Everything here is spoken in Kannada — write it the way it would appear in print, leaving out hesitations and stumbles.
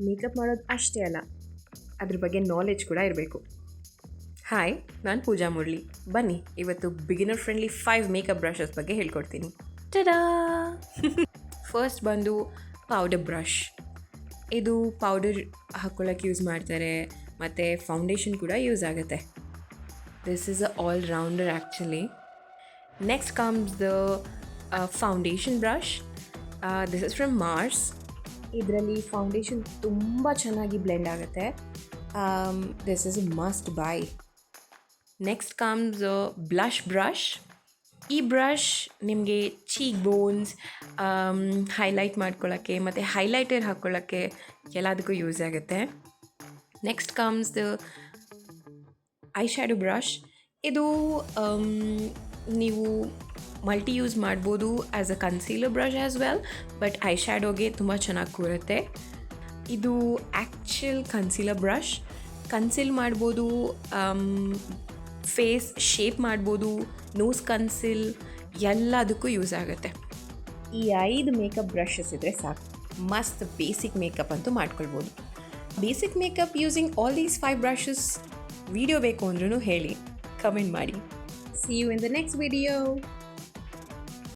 ಮೇಕಪ್ ಮಾಡೋದು ಅಷ್ಟೇ ಅಲ್ಲ, ಅದ್ರ ಬಗ್ಗೆ ನಾಲೆಡ್ಜ್ ಕೂಡ ಇರಬೇಕು. ಹಾಯ್, ನಾನು ಪೂಜಾ ಮುರಳಿ. ಬನ್ನಿ ಇವತ್ತು ಬಿಗಿನರ್ ಫ್ರೆಂಡ್ಲಿ 5 ಮೇಕಪ್ ಬ್ರಷಸ್ ಬಗ್ಗೆ ಹೇಳ್ಕೊಡ್ತೀನಿ. ಟಡಾ ಫಸ್ಟ್ ಬಂದು ಪೌಡರ್ ಬ್ರಷ್. ಇದು ಪೌಡರ್ ಹಾಕ್ಕೊಳ್ಳೋಕ್ಕೆ ಯೂಸ್ ಮಾಡ್ತಾರೆ, ಮತ್ತು ಫೌಂಡೇಶನ್ ಕೂಡ ಯೂಸ್ ಆಗುತ್ತೆ. This is a all rounder actually. Next comes the foundation brush. This is from Mars. ಇದರಲ್ಲಿ ಫೌಂಡೇಶನ್ ತುಂಬ ಚೆನ್ನಾಗಿ ಬ್ಲೆಂಡ್ ಆಗುತ್ತೆ. This is a must buy. Next comes blush brush. ಈ ಬ್ರಷ್ ನಿಮಗೆ ಚೀಕ್ ಬೋನ್ಸ್ ಹೈಲೈಟ್ ಮಾಡ್ಕೊಳ್ಳೋಕ್ಕೆ ಮತ್ತು ಹೈಲೈಟರ್ ಹಾಕ್ಕೊಳ್ಳೋಕ್ಕೆ ಎಲ್ಲದಕ್ಕೂ ಯೂಸ್ ಆಗುತ್ತೆ. Next comes the eye shadow brush. ಇದು ನೀವು ಮಲ್ಟಿ ಯೂಸ್ ಮಾಡ್ಬೋದು as a concealer brush as well, but eye ಶ್ಯಾಡೋಗೆ ತುಂಬ ಚೆನ್ನಾಗಿ ಕೂರುತ್ತೆ. ಇದು ಆ್ಯಕ್ಚುಲ್ ಕನ್ಸೀಲರ್ ಬ್ರಷ್. ಕನ್ಸೀಲ್ ಮಾಡ್ಬೋದು, ಫೇಸ್ ಶೇಪ್ ಮಾಡ್ಬೋದು, ನೋಸ್ ಕನ್ಸಿಲ್ ಎಲ್ಲದಕ್ಕೂ ಯೂಸ್ ಆಗುತ್ತೆ. ಈ 5 ಮೇಕಪ್ ಬ್ರಷಸ್ ಇದ್ದರೆ ಸಾಕು, ಮಸ್ತ್ ಬೇಸಿಕ್ ಮೇಕಪ್ ಅಂತೂ ಮಾಡ್ಕೊಳ್ಬೋದು. Basic makeup using all these 5 brushes video ಬೇಕು ಅಂದ್ರೂ ಹೇಳಿ, ಕಮೆಂಟ್ ಮಾಡಿ. See you in the next video.